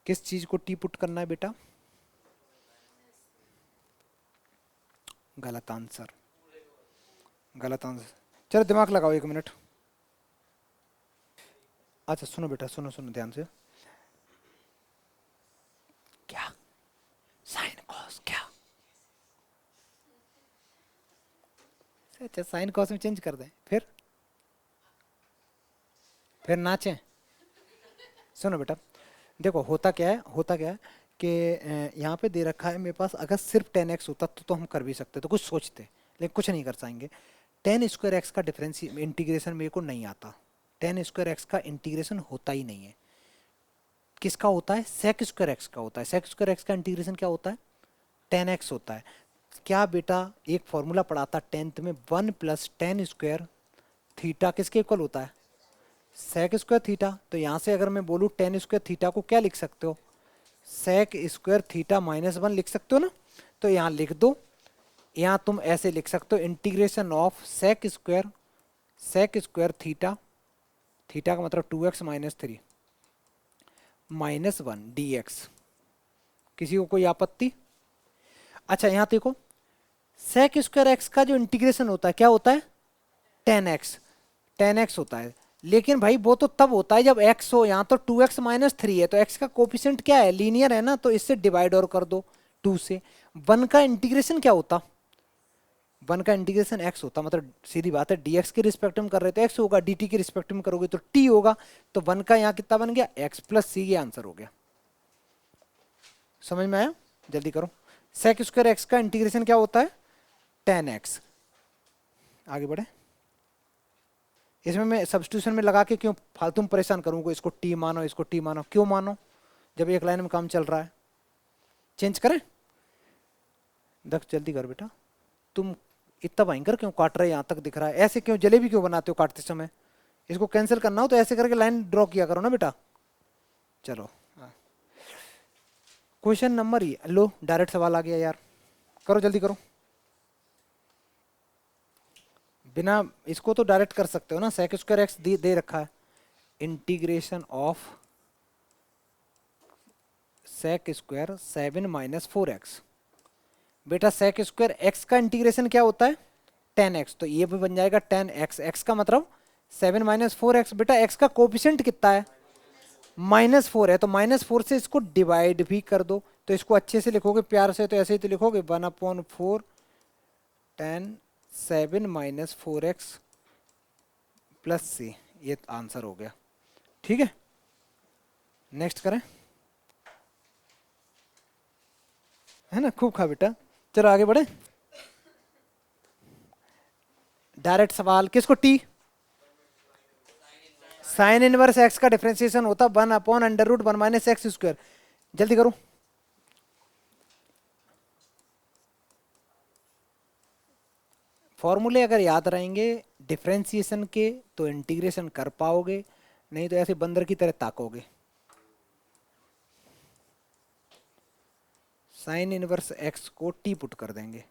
किस चीज को टी पुट करना है बेटा? गलत आंसर, गलत आंसर। चलो दिमाग लगाओ 1 मिनट। अच्छा सुनो बेटा, सुनो सुनो ध्यान से। क्या? साइन कॉस क्या? अच्छा साइन कॉस में चेंज कर दें, फिर नाचें। सुनो बेटा, देखो होता क्या है, होता क्या है कि यहाँ पे दे रखा है मेरे पास, अगर सिर्फ 10x होता तो हम कर भी सकते, तो कुछ सोचते, लेकिन कुछ नहीं कर पाएंगे। 10 स्क्वायर एक्स का डिफरेंस इंटीग्रेशन मेरे को नहीं आता। 10 स्क्वायर एक्स का इंटीग्रेशन होता ही नहीं है। किसका होता है? सेक स्क्वायर एक्स का होता है। सेक स्क्वायर एक्स का इंटीग्रेशन क्या होता है? 10x होता है। क्या बेटा, एक फॉर्मूला पढ़ा था 10th में, 1 + tan² थीटा किसके इक्वल होता है? Sec square theta. तो यहाँ से अगर मैं बोलूँ 10 स्क्वायर थीटा को क्या लिख सकते हो? सेक स्क्वायर थीटा -1 लिख सकते हो ना। तो यहाँ लिख दो। यहाँ तुम ऐसे लिख सकते हो, integration of sec square theta, theta का मतलब 2x - 3 -1 dx। किसी को कोई आपत्ति? अच्छा यहाँ देखो, सेक स्क्वायर एक्स का जो इंटीग्रेशन होता है क्या होता है? 10x, 10x होता है। लेकिन भाई वो तो तब होता है जब x हो, यहाँ तो 2x - 3 है, तो x का कोफिशिएंट क्या है? लीनियर है ना, तो इससे डिवाइड और कर दो 2 से। 1 का इंटीग्रेशन क्या होता? 1 का इंटीग्रेशन x होता, मतलब सीधी बात है, dx के रिस्पेक्ट में कर रहे तो x होगा, dt के रिस्पेक्ट में करोगे तो t होगा। तो 1 का यहाँ कितना बन गया? x + c, ये आंसर हो गया। समझ में आया? जल्दी करो। सेक स्क्वायर एक्स का इंटीग्रेशन क्या होता है? 10x। आगे बढ़े। इसमें मैं सब्स्टिट्यूशन में लगा के क्यों फालतू में परेशान करूंगा? इसको टी मानो, इसको टी मानो, क्यों मानो जब एक लाइन में काम चल रहा है? चेंज करें? देख जल्दी कर बेटा। तुम इतना भयंकर क्यों काट रहे? यहाँ तक दिख रहा है, ऐसे क्यों जलेबी क्यों बनाते हो काटते समय? इसको कैंसिल करना हो तो ऐसे करके लाइन ड्रॉ किया करो ना बेटा। चलो क्वेश्चन नंबर, लो डायरेक्ट सवाल आ गया यार, करो जल्दी करो। बिना इसको तो डायरेक्ट कर सकते हो ना, सेक स्क्वायर एक्स दे रखा है, integration of sec square 7 - 4x। बेटा सेक स्क्वायर एक्स का इंटीग्रेशन क्या होता है? 10x, तो ये भी बन जाएगा 10x। x का मतलब 7 - 4x। बेटा x का कोफिशिएंट कितना है? -4 है, तो -4 से इसको डिवाइड भी कर दो। तो इसको अच्छे से लिखोगे प्यार से, तो ऐसे ही तो लिखोगे 1/4 10 7 - 4x + c। ये आंसर हो गया। ठीक है, नेक्स्ट करें, है ना? खूब खा बेटा। चलो आगे बढ़े। डायरेक्ट सवाल, किसको टी? साइन इनवर्स एक्स का डिफरेंशिएशन होता 1/√1 - x²। जल्दी करो। फॉर्मूले अगर याद रहेंगे डिफरेंशिएशन के तो इंटीग्रेशन कर पाओगे, नहीं तो ऐसे बंदर की तरह ताकोगे। साइन इनवर्स एक्स को टी पुट कर देंगे।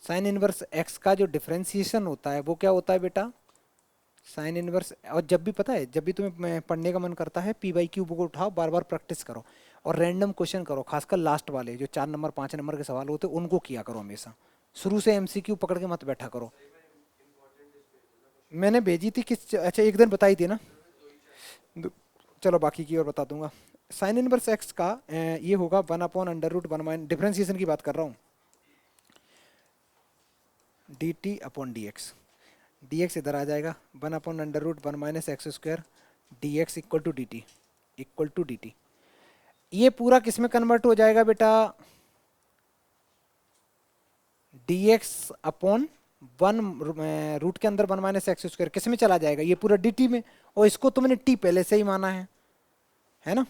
साइन इनवर्स एक्स का जो डिफरेंशिएशन होता है वो क्या होता है बेटा? Sine inverse. और जब भी पता है, जब भी तुम्हें पढ़ने का मन करता है, पी/क्यू बुक उठाओ, बार बार प्रैक्टिस करो, और रैंडम क्वेश्चन करो, खासकर लास्ट वाले जो 4 नंबर 5 नंबर के सवाल होते हैं उनको किया करो हमेशा। शुरू से एमसीक्यू पकड़ के मत बैठा करो। मैंने भेजी थी किस, अच्छा एक दिन बताई थी ना। चलो बाकी की और बता दूंगा। साइन इनवर्स एक्स का ये होगा 1/√1 डिफरेंशिएशन की बात कर रहा हूँ, dt/dx। dx इधर आ जाएगा, 1/√1 - x², dx =dt। ये पूरा किस में कन्वर्ट हो जाएगा बेटा? dx/1 रूट के अंदर 1 - x², किस में चला जाएगा? ये पूरा dt में। और इसको तुमने t पहले से ही माना है ना?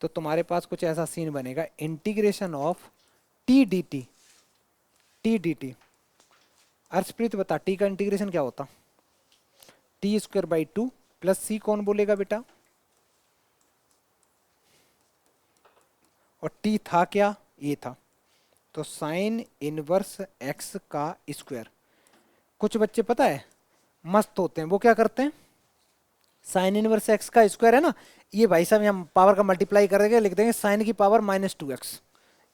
तो तुम्हारे पास कुछ ऐसा सीन बनेगा, integration of t dt। Arshpreet बता, t का इंटीग्रेशन क्या होता? t² / 2 + c, कौन बोलेगा बेटा? और t था क्या? ये था। तो साइन इनवर्स x का स्क्वायर। कुछ बच्चे पता है मस्त होते हैं, वो क्या करते हैं, साइन इनवर्स एक्स का स्क्वायर है ना, ये भाई साहब हम पावर का मल्टीप्लाई कर देंगे, लिख देंगे साइन की पावर -2x।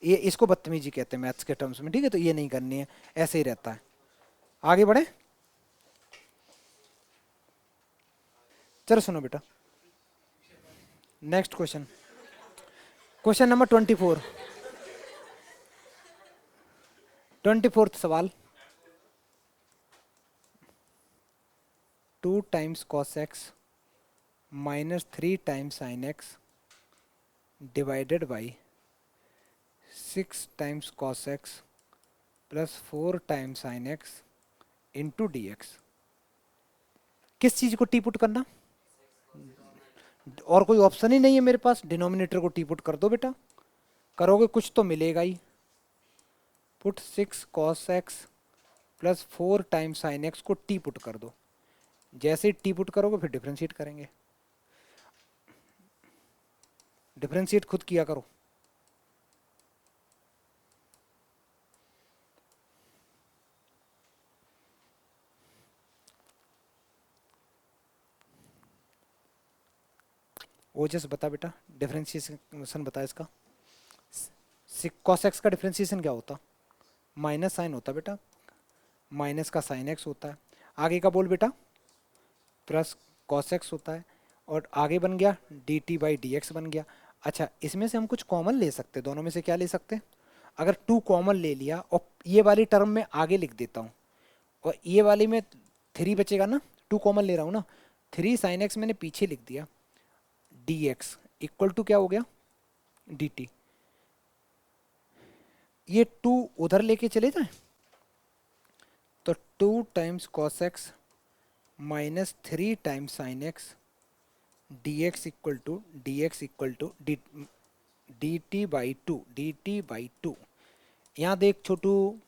ये इसको बदतमीजी कहते हैं मैथ्स के टर्म्स में, ठीक है, तो ये नहीं करनी है, ऐसे ही रहता है। आगे बढ़े, चलो सुनो बेटा, next question, question number 24, 24th सवाल। 2 times cos x -3 times sine x divided by 6 times cos x +4 times sine x into d x. किस चीज को टी पुट करना, और कोई ऑप्शन ही नहीं है मेरे पास, डिनोमिनेटर को टी पुट कर दो बेटा, करोगे कुछ तो मिलेगा ही। Put 6 cos x +4 times sine x को टी पुट कर दो, जैसे ही टी पुट करोगे फिर डिफरेंशिएट करेंगे, डिफरेंशिएट खुद किया करो। ओजस बता बेटा, डिफरेंशिएशन बता इसका। कॉस एक्स का डिफरेंशिएशन क्या होता, माइनस साइन होता बेटा, माइनस का साइन एक्स होता है, आगे का बोल बेटा, प्लस कॉस एक्स होता है, और आगे बन गया D t by D x बन गया। अच्छा, इसमें से हम कुछ कॉमन ले सकते हैं, दोनों में से क्या ले सकते हैं, अगर 2 कॉमन ले लिया और ये वाली टर्म में आगे लिख देता हूँ, और ये वाली में 3 बचेगा ना, 2 कॉमन ले रहा हूँ ना, 3 साइन एक्स मैंने पीछे लिख दिया, डी एक्स इक्वल टू क्या हो गया, डी टी। ये 2 उधर लेके चले जाए तो 2 times cos x -3 times sine x d x equal to d t by two, d t by two. यहाँ देख छोटू,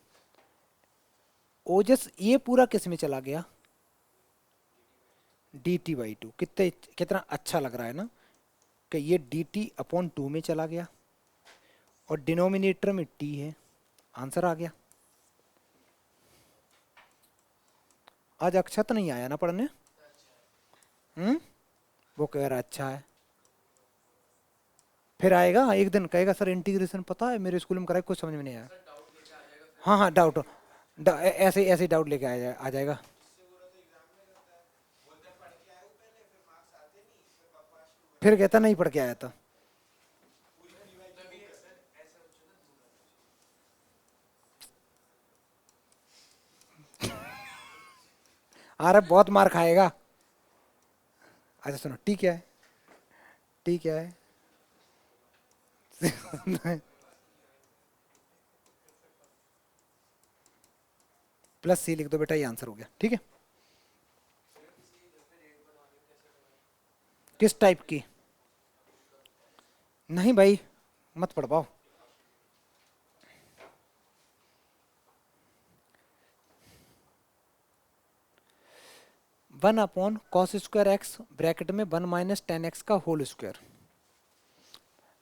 ओजस ये पूरा किस में चला गया, डी टी बाई टू। कितना अच्छा लग रहा है ना, कि ये डी टी अपॉन 2 में चला गया, और डिनोमिनेटर में टी है, आंसर आ गया। आज अक्षत नहीं आया ना पढ़ने, वो कह रहा अच्छा है, फिर आएगा एक दिन कहेगा सर इंटीग्रेशन पता है मेरे स्कूल में कराए, कुछ समझ में नहीं आया। हाँ हाँ डाउट, ऐसे ऐसे डाउट लेके आ जाएगा। फिर कहता नहीं पढ़ के आया था। अरे बहुत मार खाएगा। अच्छा सुनो, ठीक है, ठीक है। प्लस सी लिख दो बेटा, ये आंसर हो गया, ठीक है। किस टाइप की, नहीं भाई मत पढ़ पाओ। One upon cos square x bracket में 1 - 10 x का होल स्क्वायर।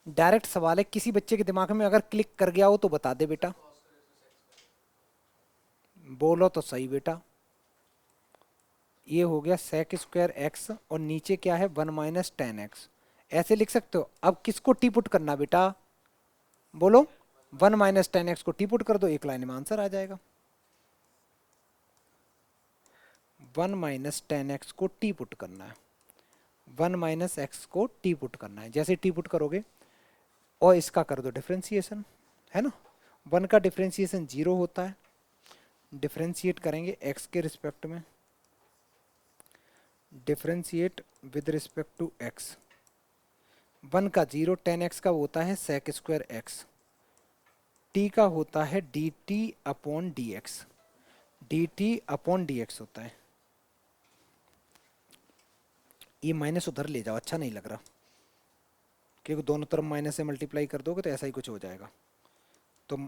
डायरेक्ट सवाल है, किसी बच्चे के दिमाग में अगर क्लिक कर गया हो तो बता दे बेटा, बोलो तो सही बेटा। ये हो गया सेक स्क्वायर एक्स, और नीचे क्या है 1 - 10 x, ऐसे लिख सकते हो। अब किसको टी पुट करना बेटा, बोलो, 1 - 10 x को टी पुट कर दो, एक लाइन में आंसर आ जाएगा। 1 - 10 x को टी पुट करना है, 1 - x को टी पुट करना है, जैसे टी पुट करोगे और इसका कर दो डिफ्रेंसिएशन, है ना। 1 का डिफ्रेंसिएशन 0 होता है, डिफ्रेंशिएट करेंगे x के रिस्पेक्ट में, differentiate with respect to x। 1 का 0, 10x का होता है सेक स्क्वायर एक्स, t का होता है D t upon d x, d t upon d x होता है। ये माइनस उधर ले जाओ, अच्छा नहीं लग रहा, क्योंकि दोनों तरफ माइनस से मल्टीप्लाई कर दोगे तो ऐसा ही कुछ हो जाएगा। तो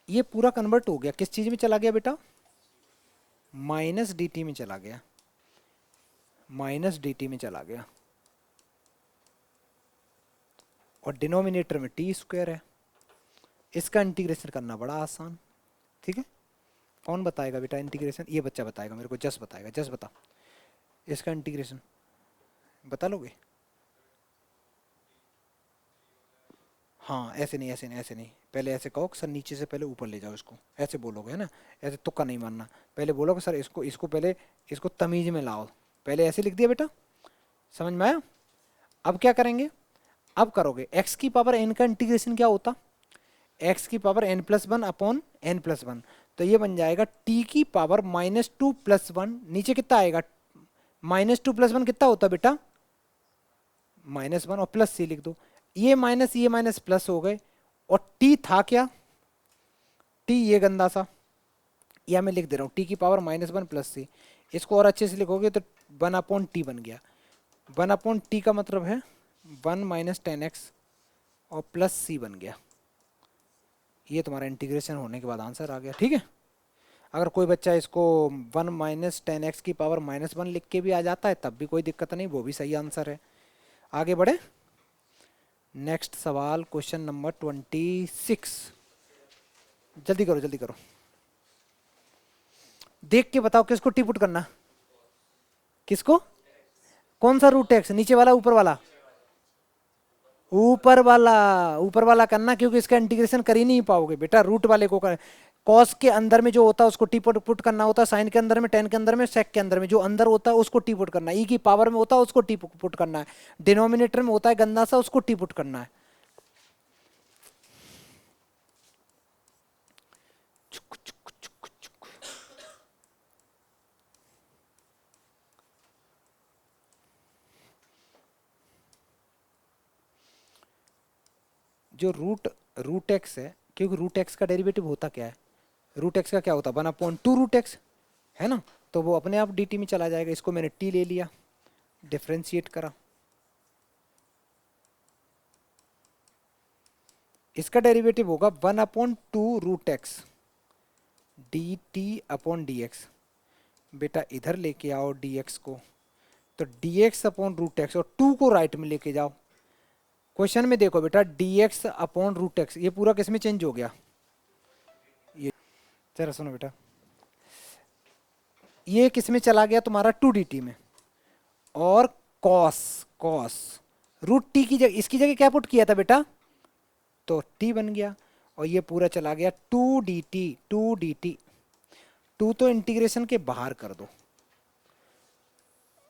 ये पूरा कन्वर्ट हो गया, किस चीज में चला गया बेटा, माइनस डी टी में चला गया, माइनस डी टी में चला गया, और डिनोमिनेटर में टी स्क्वायर है। इसका इंटीग्रेशन करना बड़ा आसान, ठीक है, कौन बताएगा बेटा इंटीग्रेशन? ये बच्चा बताएगा मेरे को, जस बताएगा। जस बता इसका इंटीग्रेशन, बता लोगे? हाँ ऐसे नहीं, ऐसे नहीं, ऐसे नहीं, पहले ऐसे कहो कि सर नीचे से पहले ऊपर ले जाओ इसको, ऐसे बोलोगे है ना, ऐसे तुक्का नहीं मारना। पहले बोलो कि सर इसको इसको पहले इसको तमीज में लाओ, पहले ऐसे लिख दिया बेटा, समझ में आया? अब क्या करेंगे? अब करोगे x की पावर n का इंटीग्रेशन क्या होता? x की पावर n+1 अपॉन n+1, तो ये बन जाएगा t की पावर -2+1, नीचे कितना आएगा? -2+1 कितना होता बेटा? -1, और प्लस c लिख दो, ये माइनस प्लस हो गए, और t था क्या? t ये गंदा सा, या मैं लिख दे रहा हूँ t की पावर -1 प्लस c, इसको और अच्छे से लिखोगे तो 1/t बन गया। 1/t का मतलब है 1 - 10x और प्लस c बन गया। ये तुम्हारा इंटीग्रेशन होने के बाद आंसर आ गया, ठीक है। अगर कोई बच्चा इसको 1 - 10x की पावर -1 लिख के भी आ जाता है तब भी कोई दिक्कत नहीं, वो भी सही आंसर है। आगे बढ़े, नेक्स्ट सवाल क्वेश्चन नंबर 26, जल्दी करो जल्दी करो, देख के बताओ किसको टी पुट करना, किसको? कौन सा रूट एक्स, नीचे वाला ऊपर वाला? ऊपर वाला, ऊपर वाला करना, क्योंकि इसका इंटीग्रेशन कर ही नहीं पाओगे बेटा, रूट वाले को कर। कॉस के अंदर में जो होता है उसको टी पुट करना होता है, साइन के अंदर में, टेन के अंदर में, सेक के अंदर में, जो अंदर होता है उसको टी पुट करना है, ई की पावर में होता है उसको टी पुट करना है, डिनोमिनेटर में होता है गंदा सा उसको टी पुट करना है। जो रूट रूट एक्स है, क्योंकि रूट एक्स का डेरिवेटिव होता क्या है? रूट एक्स का क्या होता है? 1/2 रूट एक्स, है ना, तो वो अपने आप dt में चला जाएगा। इसको मैंने t ले लिया, डिफ्रेंशिएट करा, इसका डेरिवेटिव होगा 1/2 root x d t upon d x. बेटा इधर लेके आओ dx को, तो dx अपॉन रूट एक्स, और 2 को राइट में लेके जाओ। क्वेश्चन में देखो बेटा, dx अपॉन रूट एक्स, ये पूरा किस में चेंज हो गया? ये जरा सुनो बेटा, ये किस में चला गया तुम्हारा? 2dt में, और कॉस कॉस रूट टी की जगह, इसकी जगह क्या पुट किया था बेटा? तो t बन गया, और ये पूरा चला गया 2dt 2dt। 2 तो इंटीग्रेशन के बाहर कर दो,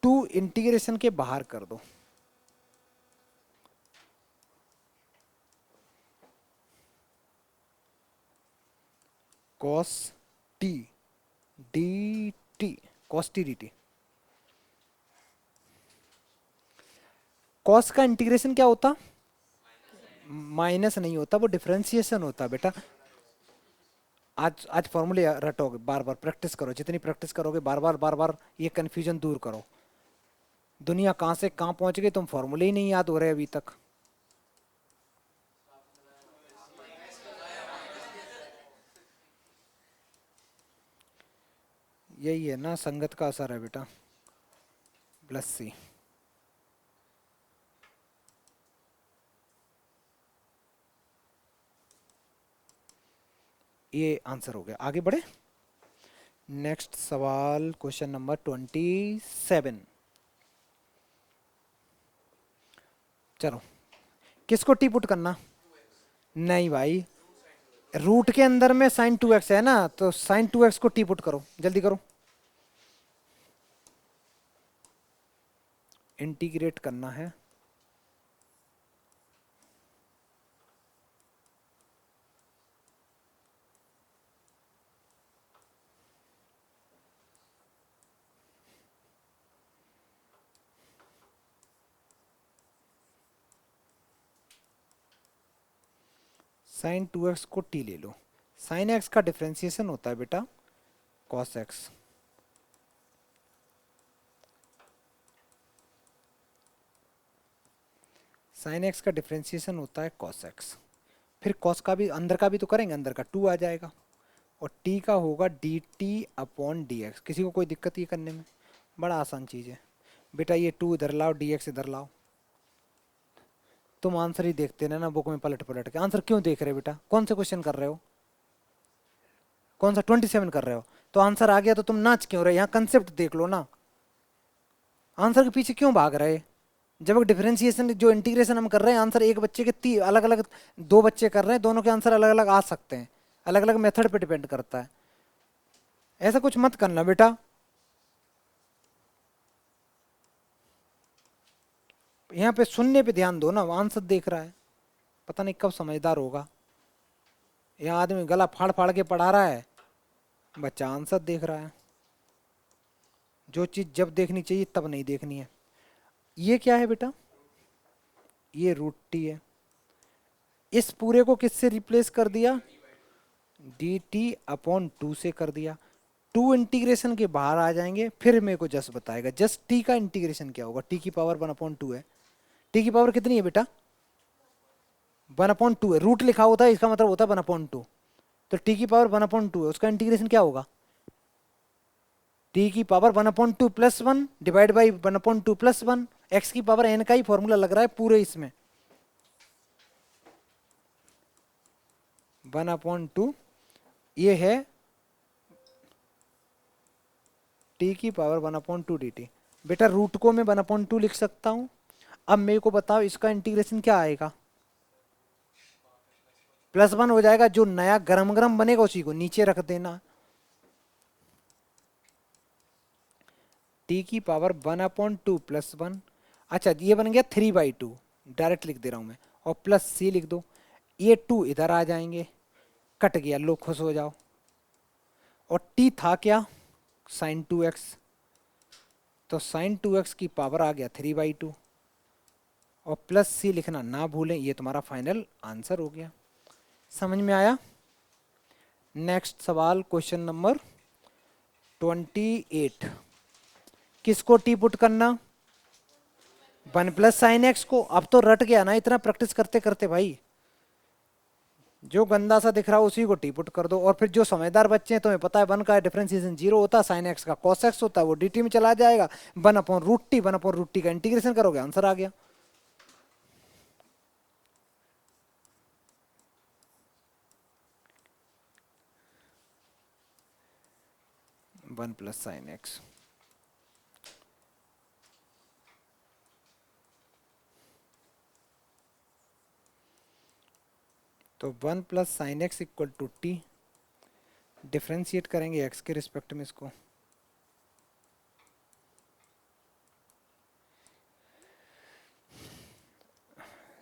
2 इंटीग्रेशन के बाहर कर दो, cos T d T, cos T d T. Cos का इंटीग्रेशन क्या होता? माइनस नहीं होता, वो डिफरेंशिएशन होता बेटा। आज आज फॉर्मूले रटोगे, बार बार प्रैक्टिस करो, जितनी प्रैक्टिस करोगे बार बार ये कंफ्यूजन दूर करो। दुनिया कहाँ से कहाँ पहुंच गई, तुम फॉर्मूले ही नहीं याद हो रहे अभी तक। यही है ना, संगत का असर है बेटा, प्लस सी। ये आंसर हो गया। आगे बढ़े, नेक्स्ट सवाल क्वेश्चन नंबर 27। चलो, किसको टी पुट करना? नहीं भाई, रूट के अंदर में साइन 2x है ना, तो साइन 2x को टी पुट करो, जल्दी करो, इंटीग्रेट करना है। साइन 2x को t ले लो, साइन x का डिफ्रेंसिएशन होता है बेटा cos x, साइन x का डिफ्रेंसिएशन होता है cos x। फिर cos का भी, अंदर का भी तो करेंगे, अंदर का 2 आ जाएगा, और t का होगा dt अपॉन dx। किसी को कोई दिक्कत ये करने में? बड़ा आसान चीज़ है बेटा, ये 2 इधर लाओ, dx इधर लाओ। तुम आंसर ही देखते ना बुक में पलट पलट के, आंसर क्यों देख रहे हो बेटा? कौन से क्वेश्चन कर रहे हो? कौन सा 27 कर रहे हो, तो आंसर आ गया, तो तुम नाच क्यों रहे, यहाँ कंसेप्ट देख लो ना, आंसर के पीछे क्यों भाग रहे। जब डिफरेंशिएशन जो इंटीग्रेशन हम कर रहे हैं, आंसर एक बच्चे के अलग अलग, दो बच्चे कर रहे हैं, दोनों के आंसर अलग अलग आ सकते हैं, अलग अलग मेथड पे डिपेंड करता है। ऐसा कुछ मत करना बेटा। यहाँ पे सुनने पे ध्यान दो ना, आंसर देख रहा है, पता नहीं कब समझदार होगा। यहाँ आदमी गला फाड़ फाड़ के पढ़ा रहा है, बच्चा आंसर देख रहा है। जो चीज जब देखनी चाहिए तब नहीं देखनी है। ये क्या है बेटा, ये रूट टी है। इस पूरे को किससे रिप्लेस कर दिया, डी टी अपॉन 2 से कर दिया। 2 इंटीग्रेशन के बाहर आ जाएंगे, फिर मेरे को जस्ट बताएगा जस्ट टी का इंटीग्रेशन क्या होगा। टी की पावर 1/2 है, टी की पावर कितनी है बेटा, 1/2 है। रूट लिखा होता है, इसका मतलब होता है 1/2। तो टी की पावर 1/2 है, उसका इंटीग्रेशन क्या होगा, टी की power 1/2 plus 1 divide by 1/2 plus 1। X की पावर एन का ही फॉर्मूला लग रहा है पूरे इसमें, 1/2 ये है टी की पावर 1/2 डी टी। बेटा रूट को मैं 1/2 लिख सकता हूं। अब मेरे को बताओ इसका इंटीग्रेशन क्या आएगा, +1 हो जाएगा, जो नया गरम गरम बनेगा उसी को नीचे रख देना। टी की पावर 1/2 प्लस 1, अच्छा ये बन गया 3/2, डायरेक्ट लिख दे रहा हूं मैं, और प्लस सी लिख दो। ये 2 इधर आ जाएंगे, कट गया, लो खुश हो जाओ। और टी था क्या, sin 2x, तो sin 2x की पावर आ गया 3/2, और प्लस सी लिखना ना भूलें। ये तुम्हारा फाइनल आंसर हो गया। समझ में आया। नेक्स्ट सवाल, क्वेश्चन नंबर 28। किसको टी पुट करना, 1 + sin x को। अब तो रट गया ना इतना प्रैक्टिस करते करते भाई, जो गंदा सा दिख रहा है उसी को टी पुट कर दो। और फिर जो समझदार बच्चे हैं, तुम्हें पता है 1 का डिफरेंशिएशन 0 होता है, sin x का cos x होता है, वो dt में चला जाएगा, 1/√t का इंटीग्रेशन करोगे, आंसर आ गया। वन प्लस साइन एक्स, तो 1 + sin x equal to t, differentiate करेंगे x के रिस्पेक्ट में इसको।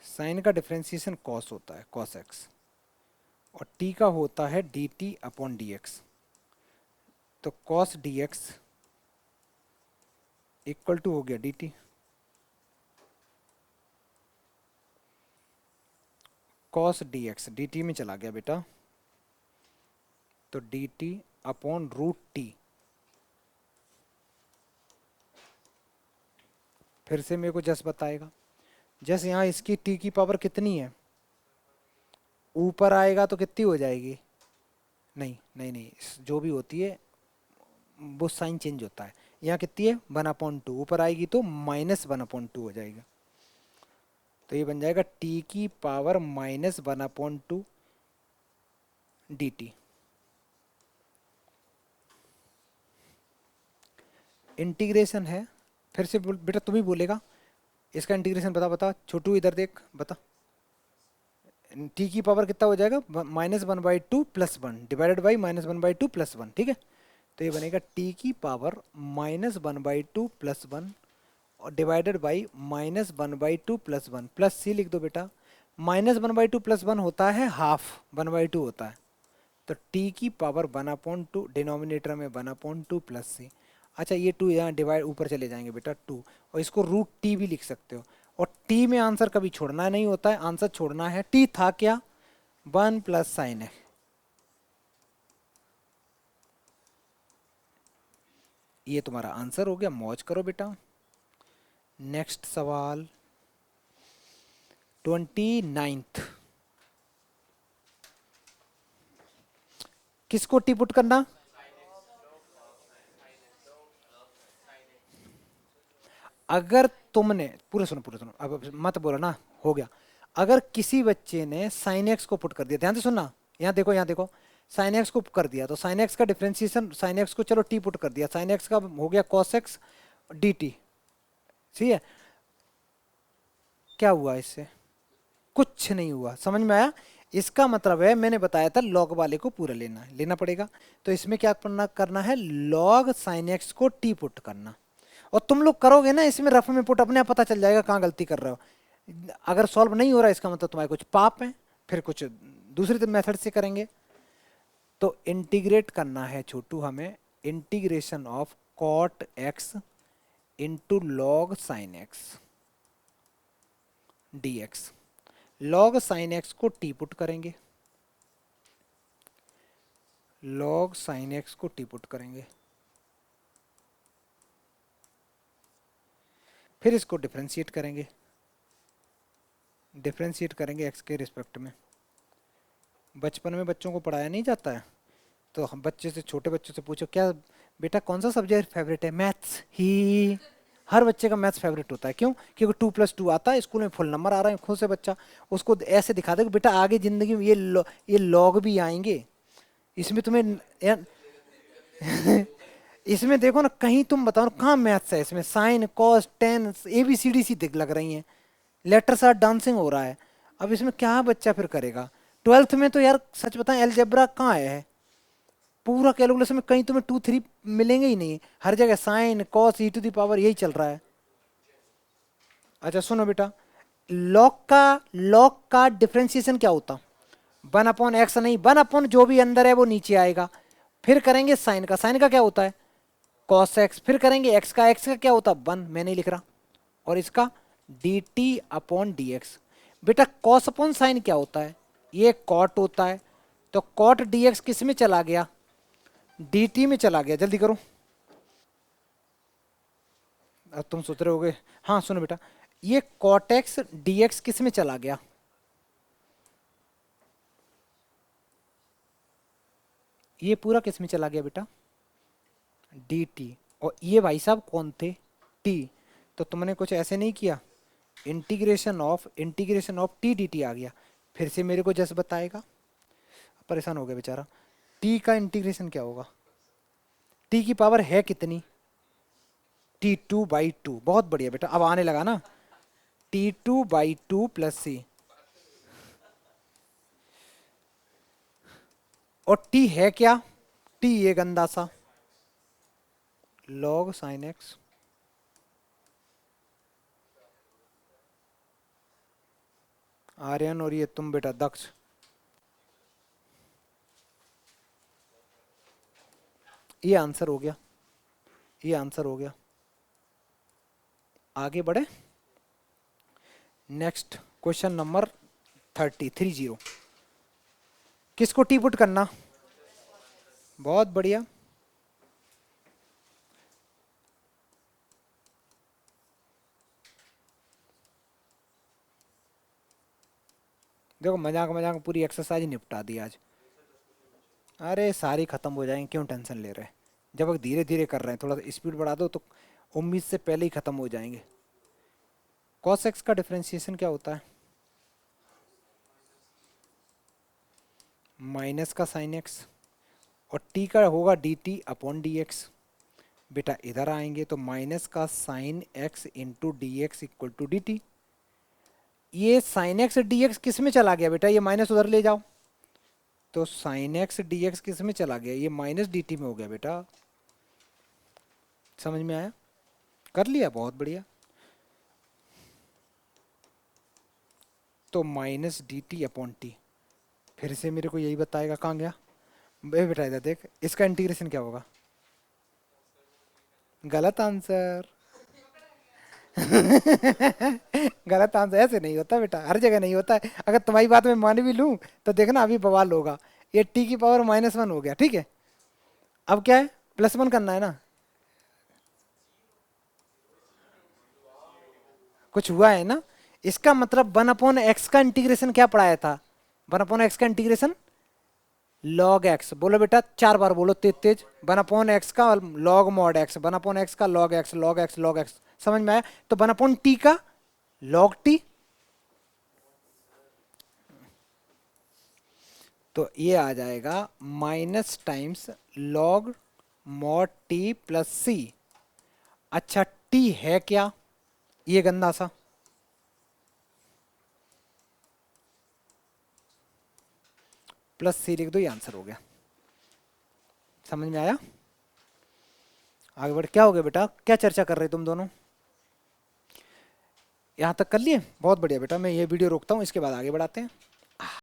साइन का डिफ्रेंशिएशन cos होता है, cos x, और t का होता है dt/dx। तो cos dx इक्वल टू हो गया dt। cos dx dt में चला गया बेटा, तो dt/√t। फिर से मेरे को जस बताएगा, जस यहाँ इसकी t की पावर कितनी है, ऊपर आएगा तो कितनी हो जाएगी, नहीं नहीं नहीं, जो भी होती है वो साइन चेंज होता है। यहाँ कितनी है 1/2, ऊपर आएगी तो -1/2 हो जाएगा। तो ये बन जाएगा t की पावर -1/2 dt। इंटीग्रेशन है, फिर से बेटा तुम ही बोलेगा इसका इंटीग्रेशन, बता बता छोटू इधर देख बता। t की पावर कितना हो जाएगा, -1/2 प्लस 1 डिवाइडेड बाई -1/2 प्लस 1, ठीक है। तो ये बनेगा t की पावर -1/2 प्लस 1 और डिवाइडेड बाई -1/2 प्लस 1, प्लस सी लिख दो बेटा। -1/2 प्लस 1 होता है हाफ, 1/2 होता है, तो t की पावर 1/2, डिनोमिनेटर में 1/2 प्लस सी। अच्छा ये 2 यहाँ डिवाइड ऊपर चले जाएंगे बेटा 2, और इसको √t भी लिख सकते हो। और t में आंसर कभी छोड़ना नहीं होता है, आंसर छोड़ना है। t था क्या, 1 + sin है, ये तुम्हारा आंसर हो गया। मौज करो बेटा। नेक्स्ट सवाल 29। किसको टी पुट करना, अगर तुमने पूरे सुनो पूरे सुनो, अब मत बोलो ना, हो गया। अगर किसी बच्चे ने sin x को पुट कर दिया, ध्यान से सुनना, यहाँ देखो यहाँ देखो, साइन एक्स को कर दिया, तो साइन एक्स का डिफरेंशिएशन, साइन एक्स को चलो टी पुट कर दिया, साइन एक्स का हो गया कॉस एक्स डी टी। ठीक है, क्या हुआ इससे? कुछ नहीं हुआ, समझ में आया? इसका मतलब है मैंने बताया था लॉग वाले को पूरा लेना पड़ेगा। तो इसमें क्या करना करना है, लॉग साइन एक्स को टी पुट करना। और तुम लोग करोगे ना इसमें रफ में पुट, अपने आप पता चल जाएगा कहाँ गलती कर रहे हो। अगर सॉल्व नहीं हो रहा इसका मतलब तुम्हारे कुछ पाप है, फिर कुछ दूसरे मेथड से करेंगे। तो इंटीग्रेट करना है छोटू हमें, integration of cot x into log sine x d x. Log sine x को टी पुट करेंगे, लॉग साइन एक्स को टी पुट करेंगे, फिर इसको डिफरेंशिएट करेंगे, डिफरेंशिएट करेंगे एक्स के रिस्पेक्ट में। बचपन में बच्चों को पढ़ाया नहीं जाता है, तो हम बच्चे से, छोटे बच्चों से पूछो क्या बेटा कौन सा सब्जेक्ट फेवरेट है, मैथ्स ही। हर बच्चे का मैथ्स फेवरेट होता है, क्यों? क्योंकि 2+2 आता है, स्कूल में फुल नंबर आ रहा है, खुद से बच्चा उसको ऐसे दिखा दे कि बेटा आगे जिंदगी में ये लॉग भी आएंगे, इसमें तुम्हें इसमें देखो ना, कहीं तुम बताओ ना कहाँ मैथ्स है इसमें? साइन कॉस टेन ABCD सी दिख लग रही हैं, लेटर्स आर डांसिंग हो रहा है। अब इसमें क्या बच्चा फिर करेगा? 12th में तो यार सच बताएं अलजेब्रा कहाँ है? पूरा कैलकुलस में कहीं तुम्हें 2 3 मिलेंगे ही नहीं, हर जगह साइन कॉस e⁻, यही चल रहा है। अच्छा सुनो बेटा, लॉग का डिफरेंशिएशन क्या होता? 1/x नहीं, 1 जो भी अंदर है वो नीचे आएगा। फिर करेंगे साइन का, साइन का क्या होता है? Cos x. फिर करेंगे एक्स का क्या होता है? 1, मैं नहीं लिख रहा। और इसका dt/dx। बेटा कॉस अपॉन साइन क्या होता है? ये कॉट होता है, तो कॉट dx किस में चला गया? dt में चला गया। जल्दी करो। अब तुम सोच रहे होगे, हाँ सुनो बेटा, ये कॉट एक्स dx किस में चला गया? ये पूरा किस में चला गया बेटा? dt। और ये भाई साहब कौन थे? t। तो तुमने कुछ ऐसे नहीं किया, integration of t d t आ गया। फिर से मेरे को जैसे बताएगा, परेशान हो गया बेचारा। टी का इंटीग्रेशन क्या होगा? टी की पावर है कितनी? T2/2। बहुत बढ़िया बेटा, अब आने लगा ना। T2/2 प्लस सी। और टी है क्या? टी ये गंदा सा लॉग साइन एक्स। आर्यन और ये तुम बेटा दक्ष, ये आंसर हो गया, ये आंसर हो गया। आगे बढ़े, नेक्स्ट क्वेश्चन नंबर 30। किसको टी पुट करना? बहुत बढ़िया। देखो मजाक मजाक में पूरी एक्सरसाइज निपटा दी आज। अरे सारी खत्म हो जाएंगे, क्यों टेंशन ले रहे हैं? जब अब धीरे धीरे कर रहे हैं, थोड़ा स्पीड बढ़ा दो तो उम्मीद से पहले ही खत्म हो जाएंगे। कॉस एक्स का डिफरेंशिएशन क्या होता है? माइनस का साइन एक्स। और टी का होगा dt/dx। बेटा इधर आएंगे तो माइनस का sine x into d x equal to d t. ये साइन एक्स डी एक्स किस में चला गया बेटा? ये माइनस उधर ले जाओ, तो साइन एक्स डी एक्स किस में चला गया? ये माइनस डी टी में हो गया बेटा। समझ में आया? कर लिया, बहुत बढ़िया। तो माइनस डी टी/टी। फिर से मेरे को यही बताएगा, कहाँ गया बेटा? इधर देख, इसका इंटीग्रेशन क्या होगा? गलत आंसर। गलत आंसर ऐसे नहीं होता बेटा, हर जगह नहीं होता है। अगर तुम्हारी बात में मान भी लूं तो देखना अभी बवाल होगा। ये t⁻−1 हो गया, ठीक है। अब क्या है? +1 करना है ना। कुछ हुआ है ना? इसका मतलब 1/x का इंटीग्रेशन क्या पढ़ाया था? 1/x का इंटीग्रेशन लॉग एक्स। बोलो बेटा 4 बार बोलो तेज तेज। 1/x का लॉग मॉड एक्स, 1/x का log x, log x log x. समझ में आया? तो 1/t का लॉग टी। तो ये आ जाएगा minus times log mod t plus c. अच्छा टी है क्या, ये गंदा सा, प्लस सी लिख दो, ये आंसर हो गया। समझ में आया? आगे बढ़, क्या हो गया बेटा, क्या चर्चा कर रहे तुम दोनों? यहाँ तक कर लिए, बहुत बढ़िया बेटा। मैं ये वीडियो रोकता हूँ, इसके बाद आगे बढ़ाते हैं।